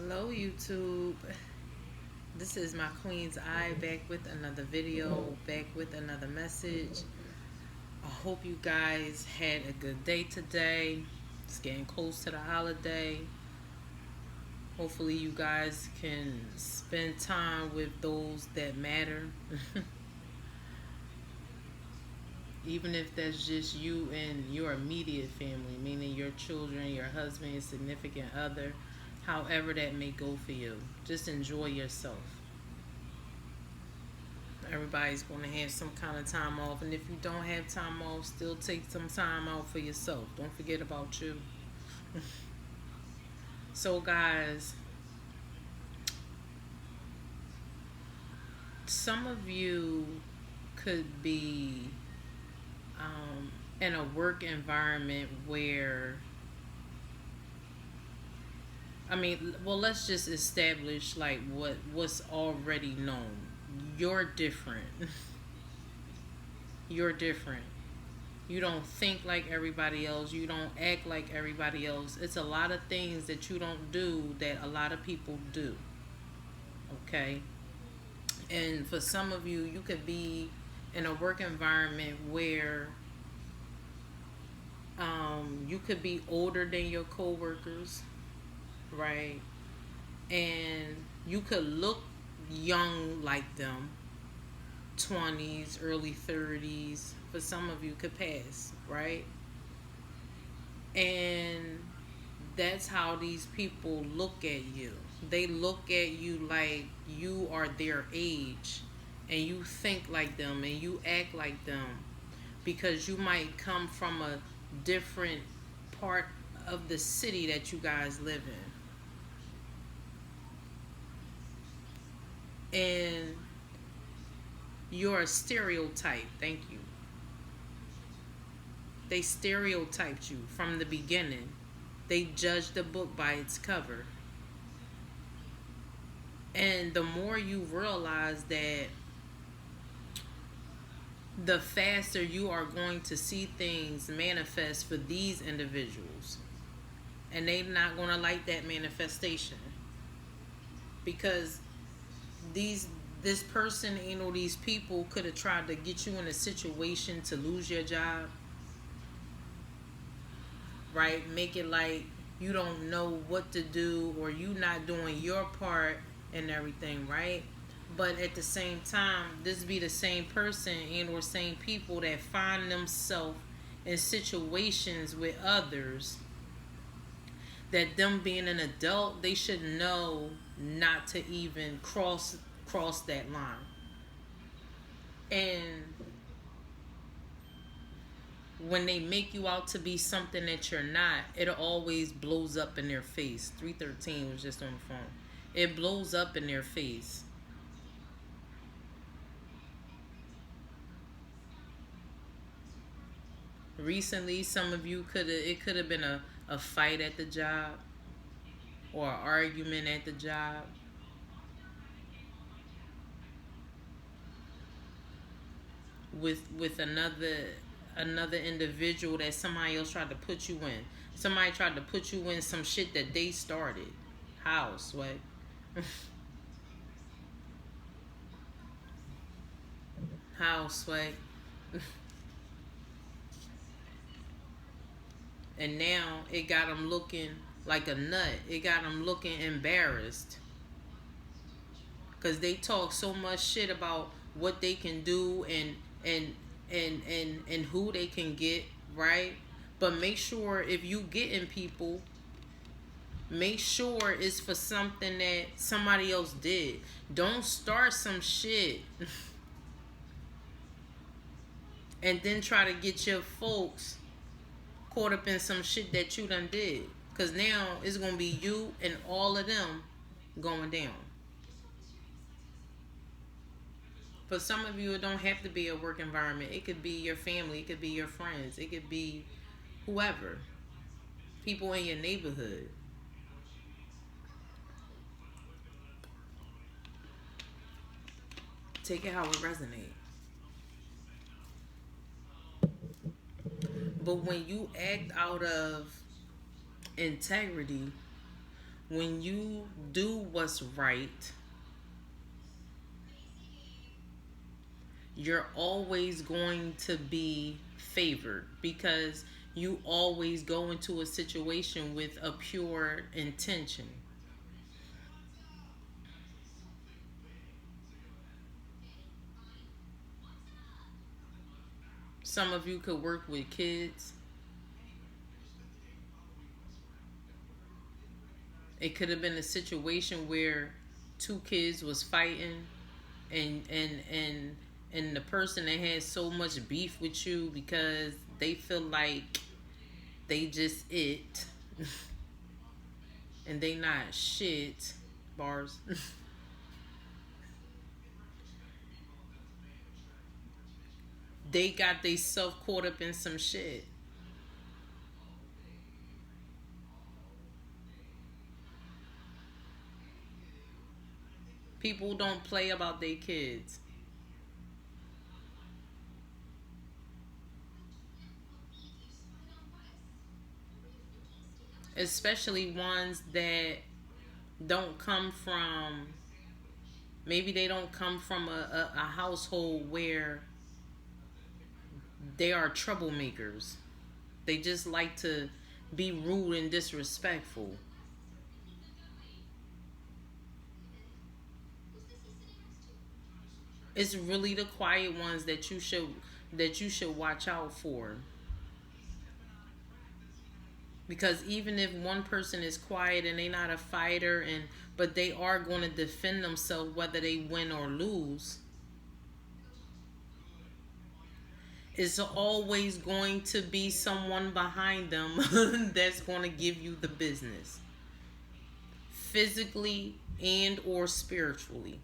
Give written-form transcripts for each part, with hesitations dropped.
Hello YouTube. This is my Queen's Eye back with another video, back with another message. I hope you guys had a good day today. It's getting close to the holiday. Hopefully you guys can spend time with those that matter. Even if that's just you and your immediate family, meaning your children, your husband, your significant other, however that may go for you. Just enjoy yourself. Everybody's going to have some kind of time off, and if you don't have time off, still take some time out for yourself. Don't forget about you. So, guys, some of you could be in a work environment where, well, let's just establish like what's already known. You're different. You're different. You don't think like everybody else. You don't act like everybody else. It's a lot of things that you don't do that a lot of people do. Okay? And for some of you, you could be in a work environment where you could be older than your coworkers, right? And you could look young like them, 20s, early 30s. For some of you, could pass, right? And that's how these people look at you. They look at you like you are their age, and you think like them and you act like them because you might come from a different part of the city that you guys live in. And you're a stereotype. Thank you. They stereotyped you from the beginning. They judged the book by its cover. And the more you realize that, the faster you are going to see things manifest for these individuals. And they're not going to like that manifestation. Because this person, these people could have tried to get you in a situation to lose your job. Right? Make it like you don't know what to do, or you not doing your part and everything, right? But at the same time, this be the same person and or same people that find themselves in situations with others that, them being an adult, they should know not to even cross that line. And when they make you out to be something that you're not, it always blows up in their face. 313 was just on the phone. It blows up in their face. Recently, some of you it could have been a fight at the job, or an argument at the job. With another individual that somebody else tried to put you in. Somebody tried to put you in some shit that they started. How, Sway? How, Sway? And now it got them looking like a nut. It got them looking embarrassed. Because they talk so much shit about what they can do and who they can get, right? But make sure if you getting people, make sure it's for something that somebody else did. Don't start some shit and then try to get your folks caught up in some shit that you done did. Because now it's going to be you and all of them going down. For some of you, it don't have to be a work environment. It could be your family. It could be your friends. It could be whoever. People in your neighborhood. Take it how it resonates. But when you act out of integrity, when you do what's right, you're always going to be favored because you always go into a situation with a pure intention. Some of you could work with kids. It could have been a situation where two kids was fighting, and the person that had so much beef with you because they feel like they just it and they not shit, bars. They got they self caught up in some shit. People don't play about their kids, especially ones that don't come from, maybe they don't come from a household where they are troublemakers. They just like to be rude and disrespectful. It's really the quiet ones that you should watch out for. Because even if one person is quiet and they not a fighter, and but they are going to defend themselves whether they win or lose, it's always going to be someone behind them that's going to give you the business, physically and or spiritually.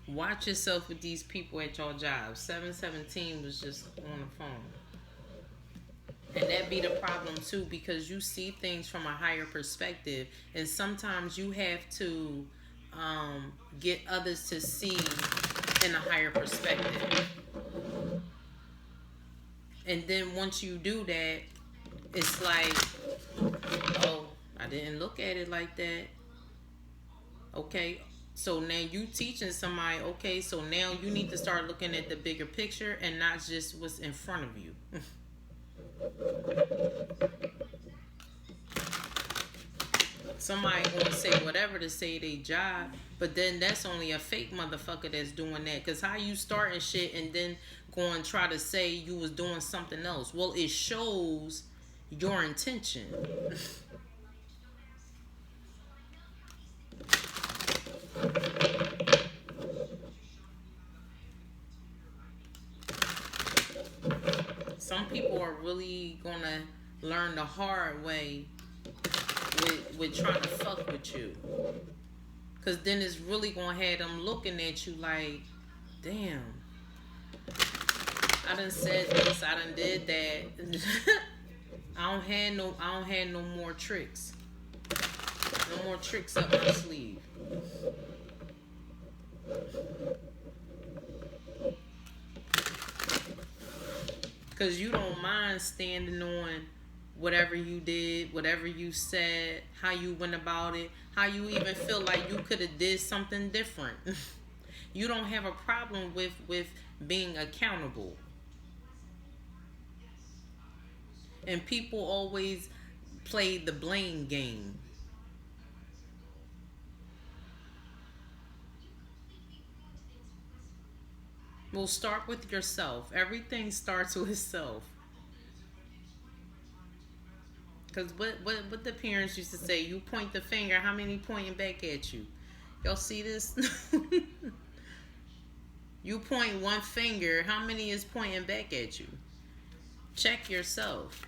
Watch yourself with these people at your job. 717 was just on the phone. And that be the problem too, because you see things from a higher perspective, and sometimes you have to get others to see in a higher perspective. And then once you do that, it's like, oh, I didn't look at it like that. Okay, so now you teaching somebody, okay, so now you need to start looking at the bigger picture and not just what's in front of you. Somebody gonna say whatever to say they job, but then that's only a fake motherfucker that's doing that. Cause how you starting shit and then going try to say you was doing something else? Well, it shows your intention. Some people are really gonna learn the hard way with trying to fuck with you. Cause then it's really gonna have them looking at you like, damn, I done said this, I done did that. I don't have no more tricks. No more tricks up my sleeve. Cause you don't mind standing on whatever you did, whatever you said, how you went about it, how you even feel like you could have did something different. You don't have a problem with being accountable. And people always play the blame game. Well, start with yourself. Everything starts with self. Because what the parents used to say, you point the finger, how many pointing back at you? Y'all see this? You point one finger, how many is pointing back at you? Check yourself.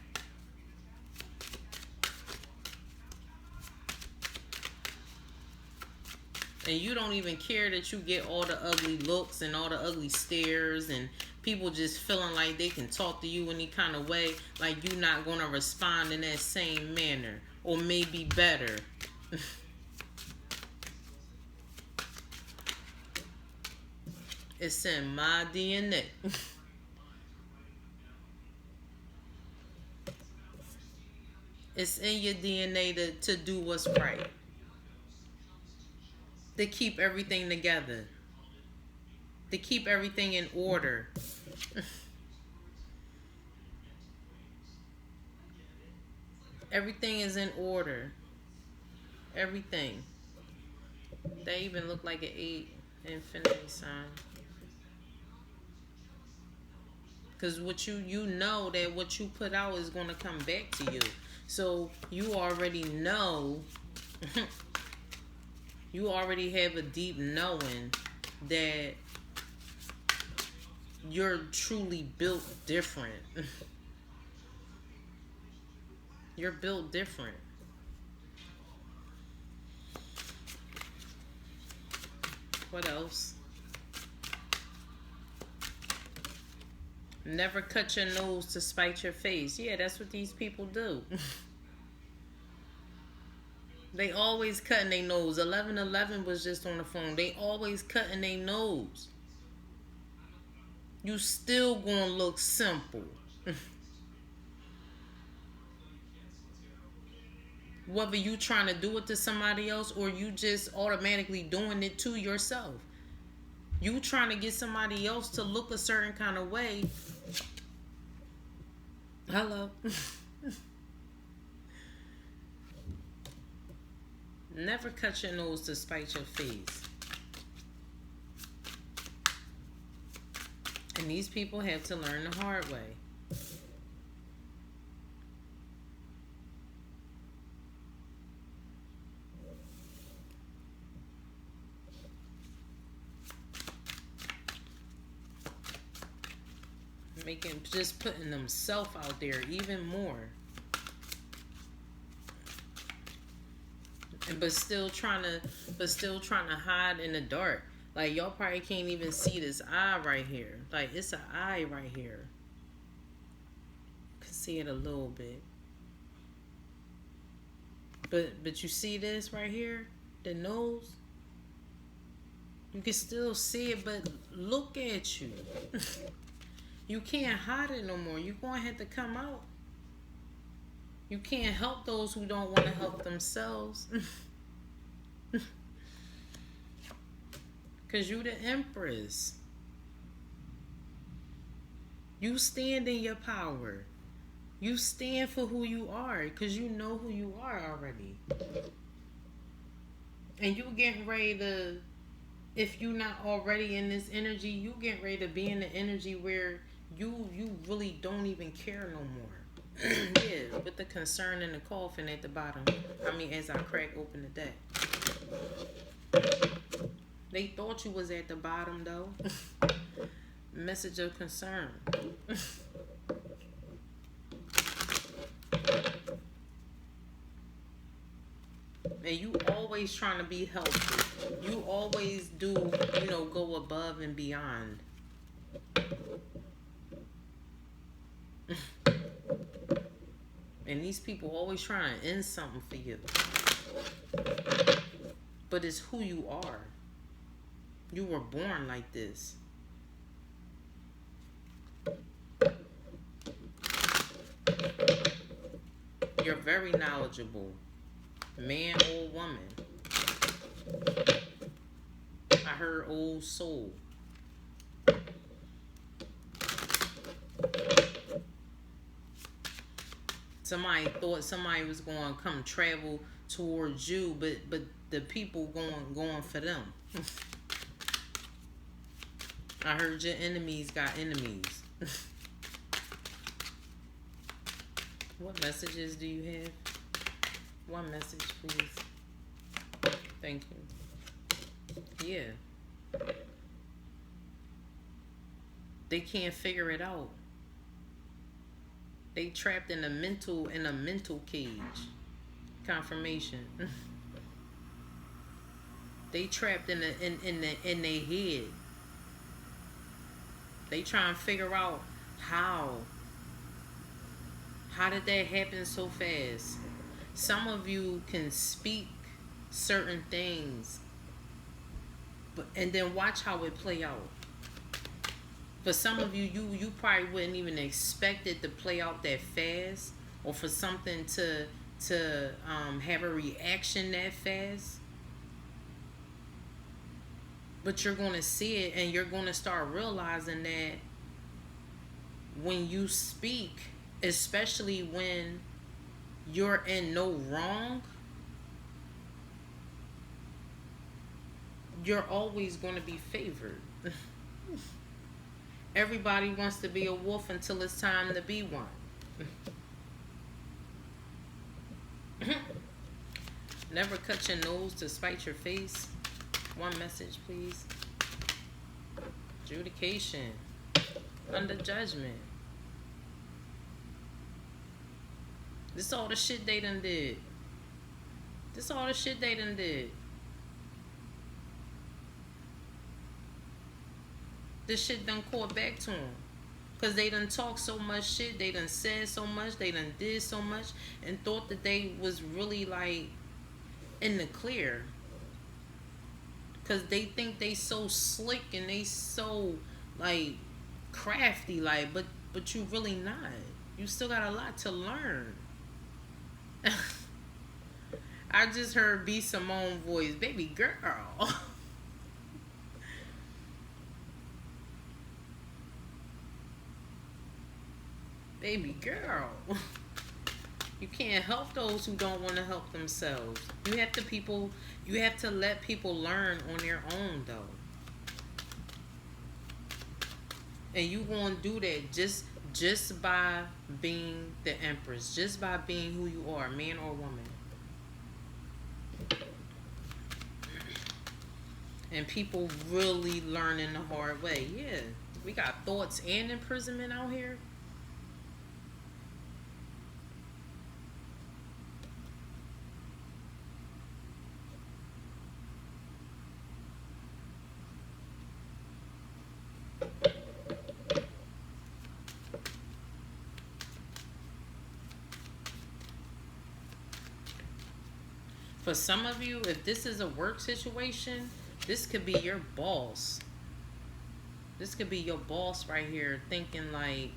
And you don't even care that you get all the ugly looks and all the ugly stares and people just feeling like they can talk to you any kind of way, like you're not going to respond in that same manner or maybe better. It's in my DNA. It's in your DNA to do what's right, to keep everything together, to keep everything in order. Everything is in order. Everything. They even look like an 8 infinity sign. Because what you know that what you put out is going to come back to you. So you already know, you already have a deep knowing that you're truly built different. You're built different. What else? Never cut your nose to spite your face. Yeah, that's what these people do. They always cutting their nose. 1111 was just on the phone. They always cutting their nose. You still gonna look simple. Whether you trying to do it to somebody else or you just automatically doing it to yourself. You trying to get somebody else to look a certain kind of way. Hello. Never cut your nose to spite your face. And these people have to learn the hard way. Just putting themselves out there even more. But still trying to hide in the dark. Like y'all probably can't even see this eye right here. Like it's an eye right here. Can see it a little bit. But you see this right here? The nose? You can still see it, but look at you. You can't hide it no more. You're going to have to come out. You can't help those who don't want to help themselves. Because you the empress. You stand in your power. You stand for who you are because you know who you are already. And you getting ready to, if you not already in this energy, you getting ready to be in the energy where you really don't even care no more. Yeah, with the concern and the coughing at the bottom. I mean, as I crack open the deck. They thought you was at the bottom though. Message of concern. And you always trying to be helpful. You always do, go above and beyond. And these people always trying to end something for you. But it's who you are. You were born like this. You're very knowledgeable. Man or woman. I heard old soul. Somebody thought somebody was going to come travel towards you, but the people going for them. I heard your enemies got enemies. What messages do you have? One message, please. Thank you. Yeah. They can't figure it out. They trapped in a mental cage. Confirmation. They trapped in their head. They trying to figure out how. How did that happen so fast? Some of you can speak certain things, and then watch how it play out. For some of you, you probably wouldn't even expect it to play out that fast, or for something to have a reaction that fast. But you're going to see it, and you're going to start realizing that when you speak, especially when you're in no wrong, you're always going to be favored. Everybody wants to be a wolf until it's time to be one. Never cut your nose to spite your face. One message, please. Adjudication. Under judgment. This all the shit they done did. This all the shit they done did. This shit done caught back to them. Because they done talked so much shit. They done said so much. They done did so much. And thought that they was really like in the clear. Because they think they so slick and they so like crafty. Like, but you really not. You still got a lot to learn. I just heard B. Simone voice. Baby girl. Baby girl. You can't help those who don't want to help themselves. You have to let people learn on their own though. And you gonna do that just by being the Empress, just by being who you are, man or woman. And people really learning the hard way. Yeah, we got thoughts and imprisonment out here. For some of you, if this is a work situation, this could be your boss. This could be your boss right here thinking like,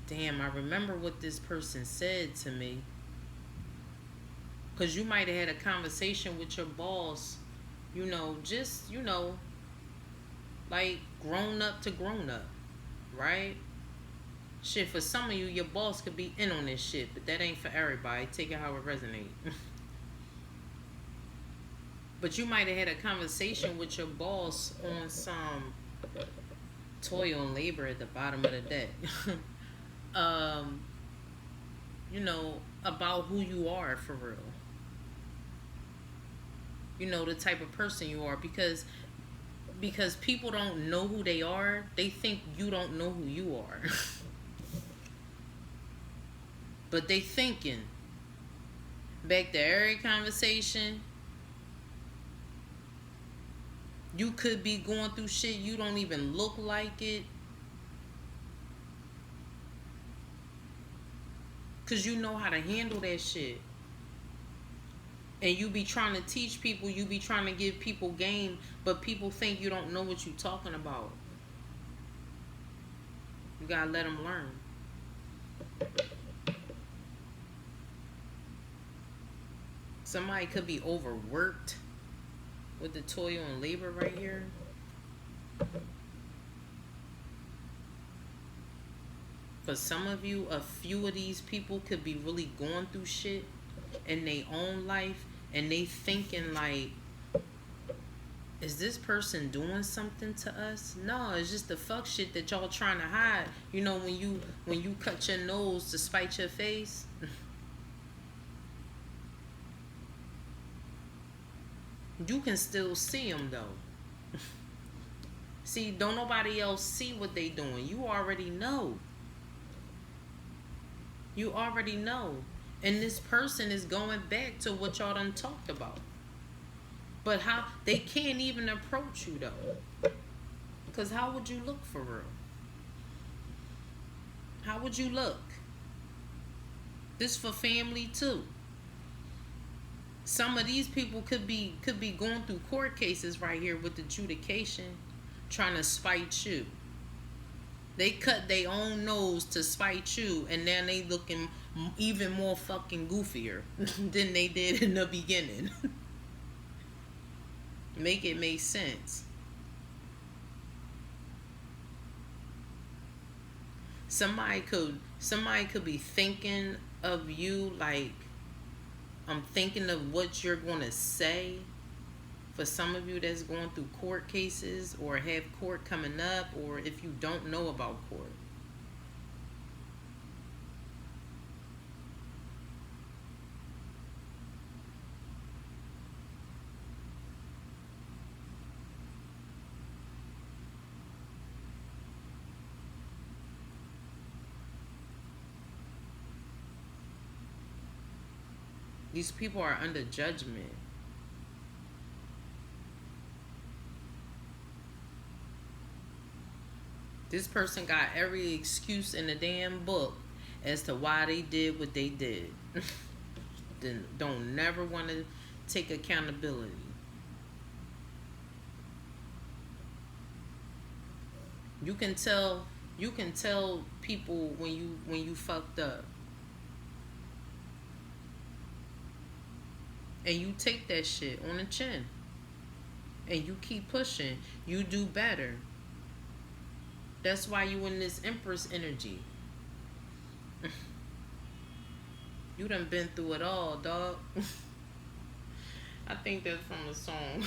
damn, I remember what this person said to me. Because you might have had a conversation with your boss, just, like grown up to grown up, right? Shit, for some of you, your boss could be in on this shit, but that ain't for everybody. Take it how it resonates. But you might have had a conversation with your boss on some toil and labor at the bottom of the deck. About who you are for real. The type of person you are. Because people don't know who they are, they think you don't know who you are. But they thinking. Back to every conversation, you could be going through shit, you don't even look like it. Because you know how to handle that shit. And you be trying to teach people, you be trying to give people game, but people think you don't know what you talking about. You gotta let them learn. Somebody could be overworked with the toil and labor right here. For some of you, a few of these people could be really going through shit in their own life, and they thinking like, is this person doing something to us? No, it's just the fuck shit that y'all trying to hide. When you cut your nose to spite your face. You can still see them though. See, don't nobody else see what they doing. You already know. You already know. And this person is going back to what y'all done talked about. But how they can't even approach you though. Because how would you look for real? How would you look? This for family too. Some of these people could be going through court cases right here with adjudication, trying to spite you. They cut their own nose to spite you, and then they looking even more fucking goofier than they did in the beginning. Make it make sense. Somebody could be thinking of you like, I'm thinking of what you're gonna say. For some of you that's going through court cases or have court coming up, or if you don't know about court. These people are under judgment. This person got every excuse in the damn book as to why they did what they did. Then don't never want to take accountability. You can tell people when you fucked up. And you take that shit on the chin. And you keep pushing. You do better. That's why you in this Empress energy. You done been through it all, dog. I think that's from a song.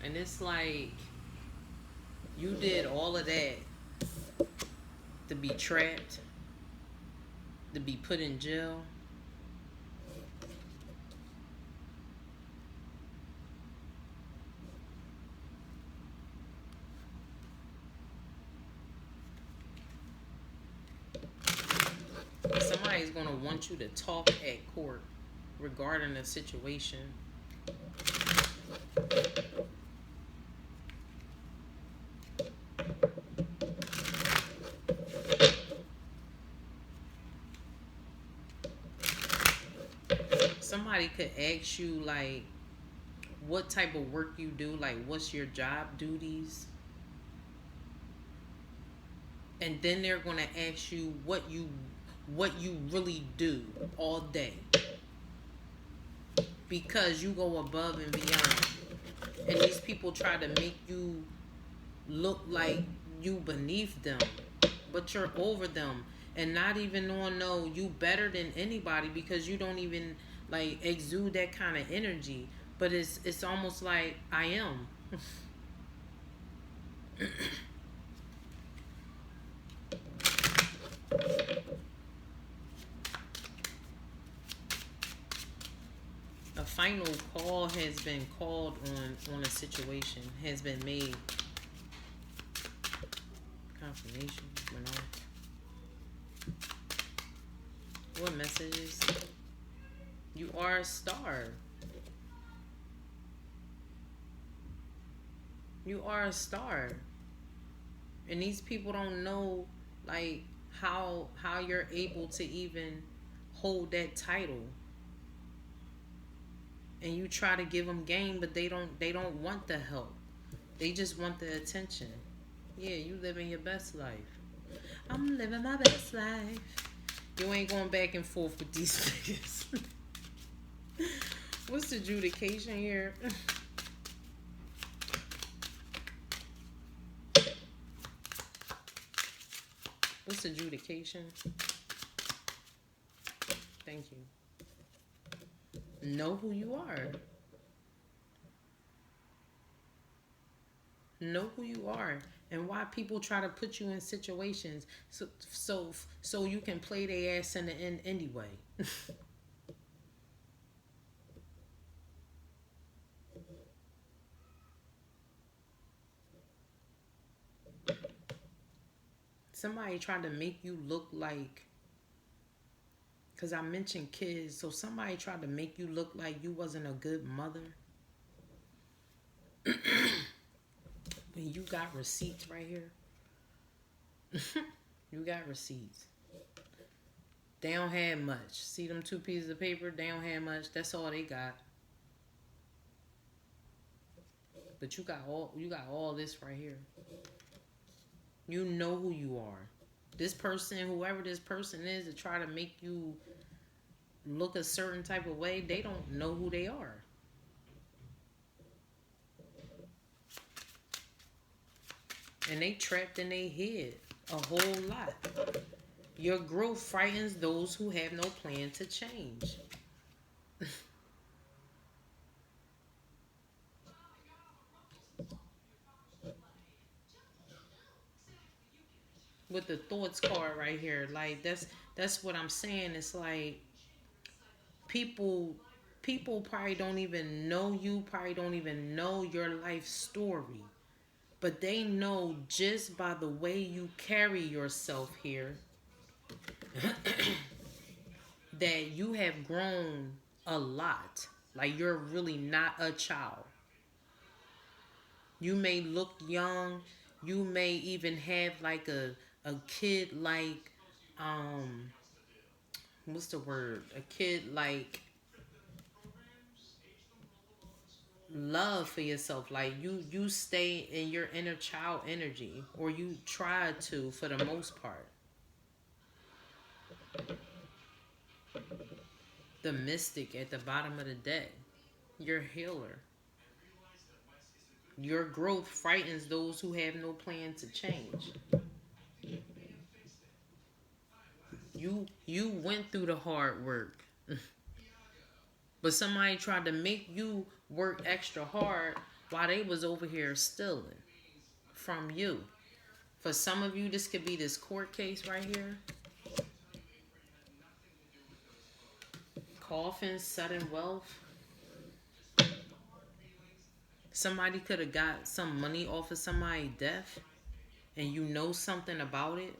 And it's like, you did all of that to be trapped, to be put in jail. Somebody's going to want you to talk at court regarding the situation. Somebody could ask you, like, what type of work you do, like, what's your job duties? And then they're going to ask you what you really do all day. Because you go above and beyond. And these people try to make you look like you beneath them. But you're over them. And not even on no, you better than anybody, because you don't even like exude that kind of energy. But it's almost like I am. A final call has been called on a situation, has been made. Confirmation went off. What messages? You are a star. You are a star. And these people don't know, like, how you're able to even hold that title. And you try to give them game, but they don't want the help. They just want the attention. Yeah, you living your best life. I'm living my best life. You ain't going back and forth with these niggas. What's the adjudication here? What's adjudication? Thank you. Know who you are. Know who you are, and why people try to put you in situations so you can play their ass in the end anyway. Somebody tried to make you look like, because I mentioned kids, so somebody tried to make you look like you wasn't a good mother. When you got receipts right here. You got receipts. They don't have much. See them two pieces of paper? They don't have much. That's all they got. But you got all this right here. You know who you are. This person, whoever this person is, to try to make you look a certain type of way, they don't know who they are. And they trapped in their head a whole lot. Your growth frightens those who have no plan to change. With the thoughts card right here, like that's what I'm saying. It's like people people probably don't even know you, probably don't even know your life story. But they know just by the way you carry yourself here that you have grown a lot. Like you're really not a child. You may look young. You may even have like a kid like what's the word? A kid like love for yourself. Like you stay in your inner child energy, or you try to for the most part. The mystic at the bottom of the deck. Your healer. Your growth frightens those who have no plan to change. You went through the hard work. But somebody tried to make you work extra hard while they was over here stealing from you. For some of you, this could be this court case right here. Coffin, sudden wealth. Somebody could have got some money off of somebody's death and you know something about it.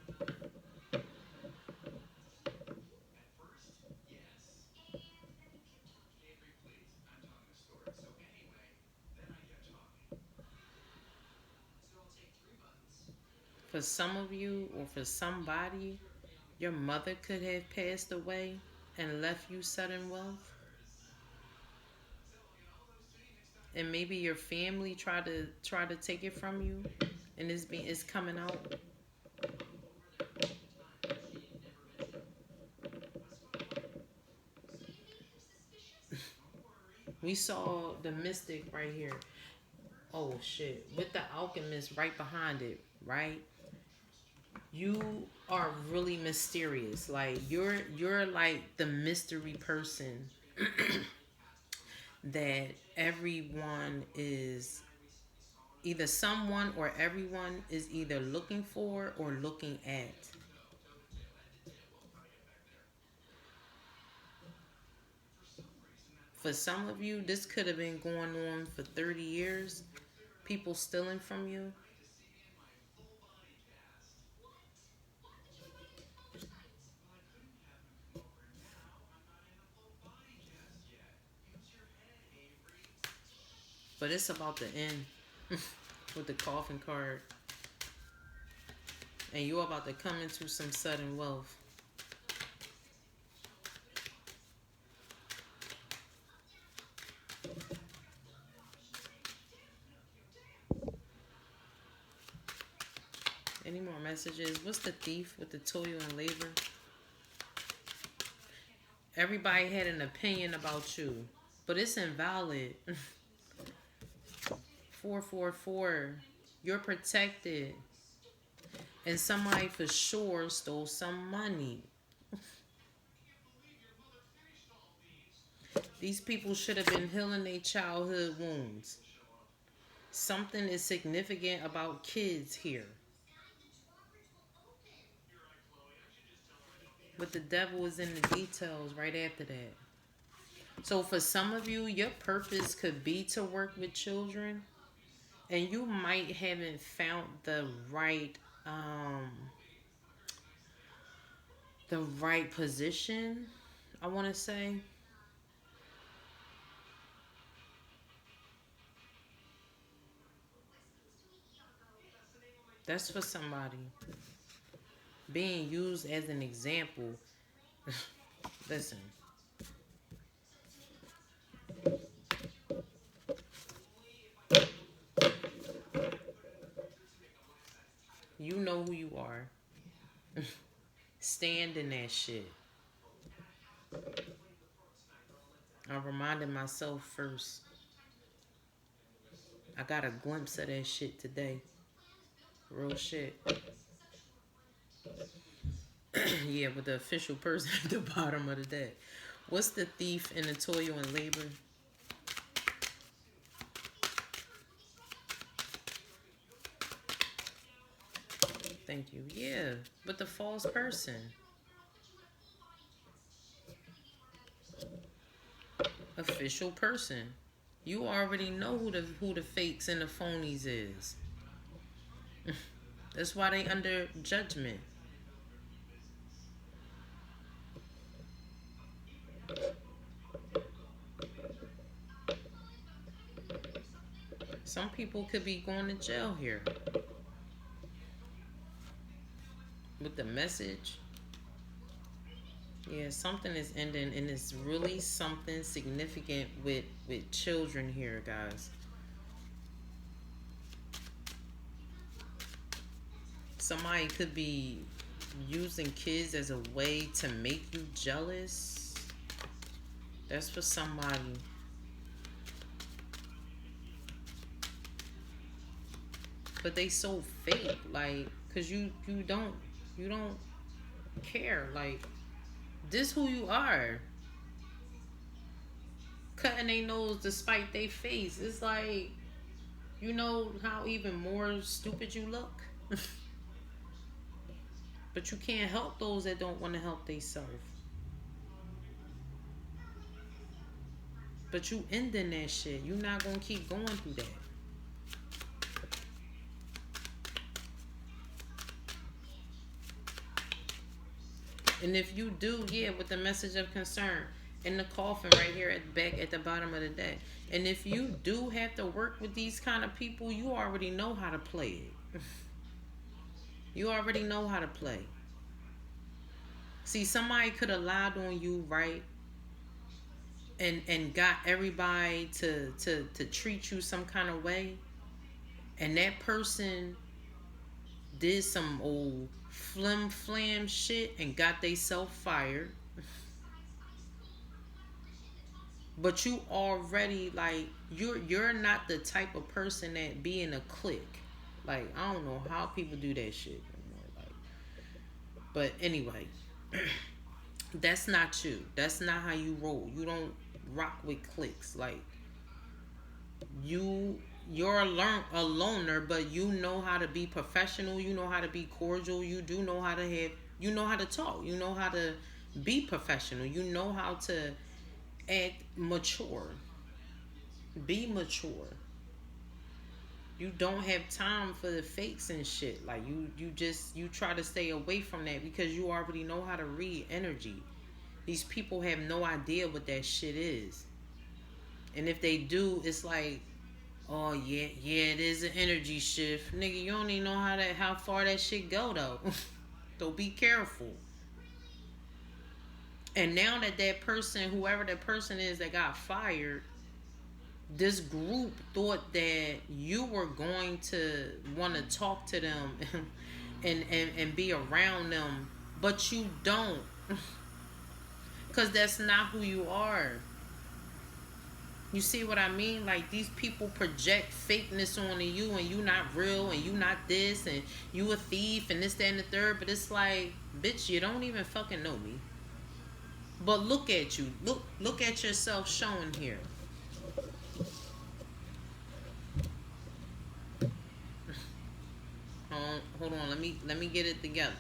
For some of you, or for somebody, your mother could have passed away and left you sudden wealth. And maybe your family try to take it from you, and it's coming out. We saw the mystic right here. Oh shit! With the alchemist right behind it, right? You are really mysterious. Like you're like the mystery person that everyone is either someone or everyone is either looking for or looking at. For some of you, this could have been going on for 30 years. People stealing from you. But it's about to end with the coffin card. And you're about to come into some sudden wealth. Any more messages? What's the thief with the toil and labor? Everybody had an opinion about you, but it's invalid. 444. You're protected. And somebody for sure stole some money. These people should have been healing their childhood wounds. Something is significant about kids here. But the devil is in the details right after that. So for some of you, your purpose could be to work with children. And you might haven't found the right position, I want to say. That's for somebody. being used as an example. Listen. You know who you are. Stand in that shit. I reminded myself first. I got a glimpse of that shit today. Real shit. Yeah, with the official person at the bottom of the deck. What's the thief in the toil and labor? Thank you. Yeah, but the false person. Official person. You already know who the fakes and the phonies is. That's why they under judgment. Some people could be going to jail here. With the message. Yeah, something is ending, and it's really something significant with children here, guys. Somebody could be using kids as a way to make you jealous. That's for somebody. But they so fake, like, cause you don't care, like, this who you are. Cutting their nose despite their face. It's like, you know how even more stupid you look. But you can't help those that don't want to help themselves. But you ending that shit. You not gonna keep going through that. And if you do, yeah, with the message of concern in the coffin right here at the bottom of the deck. And if you do have to work with these kind of people, you already know how to play it. You already know how to play. See, somebody could have lied on you, right? And got everybody to treat you some kind of way. And that person did some old flim flam shit and got they self fired. But you already, like, you're not the type of person that be in a clique. Like, I don't know how people do that shit. Like, but anyway, that's not you. That's not how you roll. You don't rock with cliques. Like, you're a loner, but you know how to be professional. You know how to be cordial. You do know how to have. You know how to talk. You know how to be professional. You know how to act mature. Be mature. You don't have time for the fakes and shit. Like, you try to stay away from that because you already know how to read energy. These people have no idea what that shit is. And if they do, it's like, oh yeah, it is an energy shift. Nigga, you don't even know how far that shit go though. So be careful. And now that person, whoever that person is that got fired, this group thought that you were going to want to talk to them and be around them, but you don't. Because that's not who you are. You see what I mean? Like, these people project fakeness onto you, and you not real, and you not this, and you a thief, and this, that, and the third. But it's like, bitch, you don't even fucking know me. But look at you. Look at yourself showing here. Hold on. Let me get it together.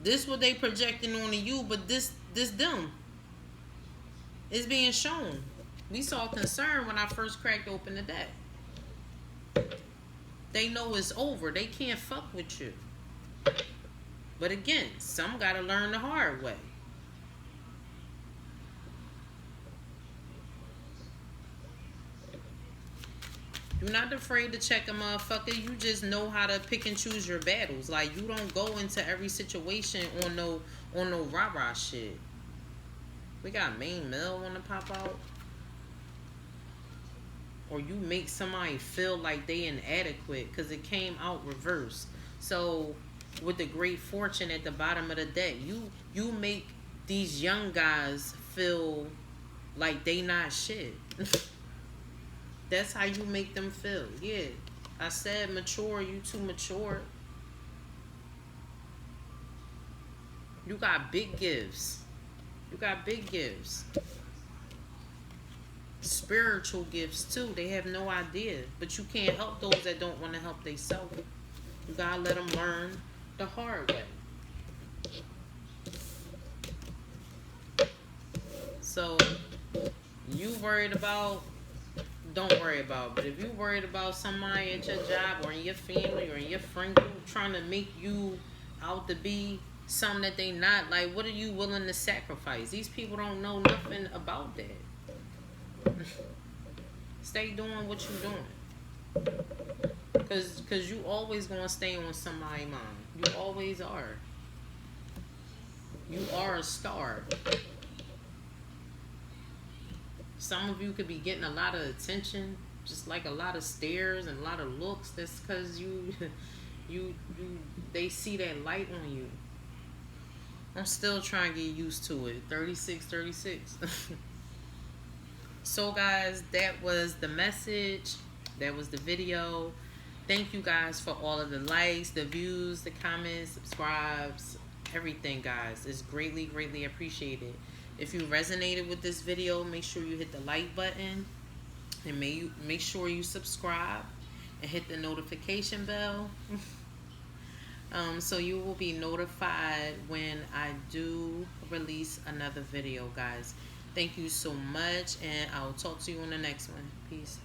This what they projecting onto you, but this them. It's being shown. We saw concern when I first cracked open the deck. They know it's over. They can't fuck with you. But again, some gotta learn the hard way. You're not afraid to check a motherfucker. You just know how to pick and choose your battles. Like, you don't go into every situation on no rah-rah shit. We got main male wanna pop out. Or you make somebody feel like they inadequate because it came out reverse. So with the great fortune at the bottom of the deck, you make these young guys feel like they not shit. That's how you make them feel. Yeah. I said mature, you too mature. You got big gifts. You got big gifts. Spiritual gifts too. They have no idea. But you can't help those that don't want to help themselves. You gotta let them learn the hard way. So, you worried about, don't worry about. But if you worried about somebody at your job or in your family or in your friend group trying to make you out to be something that they not, like, what are you willing to sacrifice? These people don't know nothing about that. Stay doing what you doing. Cause you always gonna stay on somebody's mind. You always are. You are a star. Some of you could be getting a lot of attention, just like a lot of stares and a lot of looks. That's because they see that light on you. I'm still trying to get used to it. 36. So guys, that was the message. That was the video. Thank you guys for all of the likes, the views, the comments, subscribes, everything, guys. It's greatly appreciated. If you resonated with this video, make sure you hit the like button and make sure you subscribe and hit the notification bell. So you will be notified when I do release another video, guys. Thank you so much, and I'll talk to you on the next one. Peace.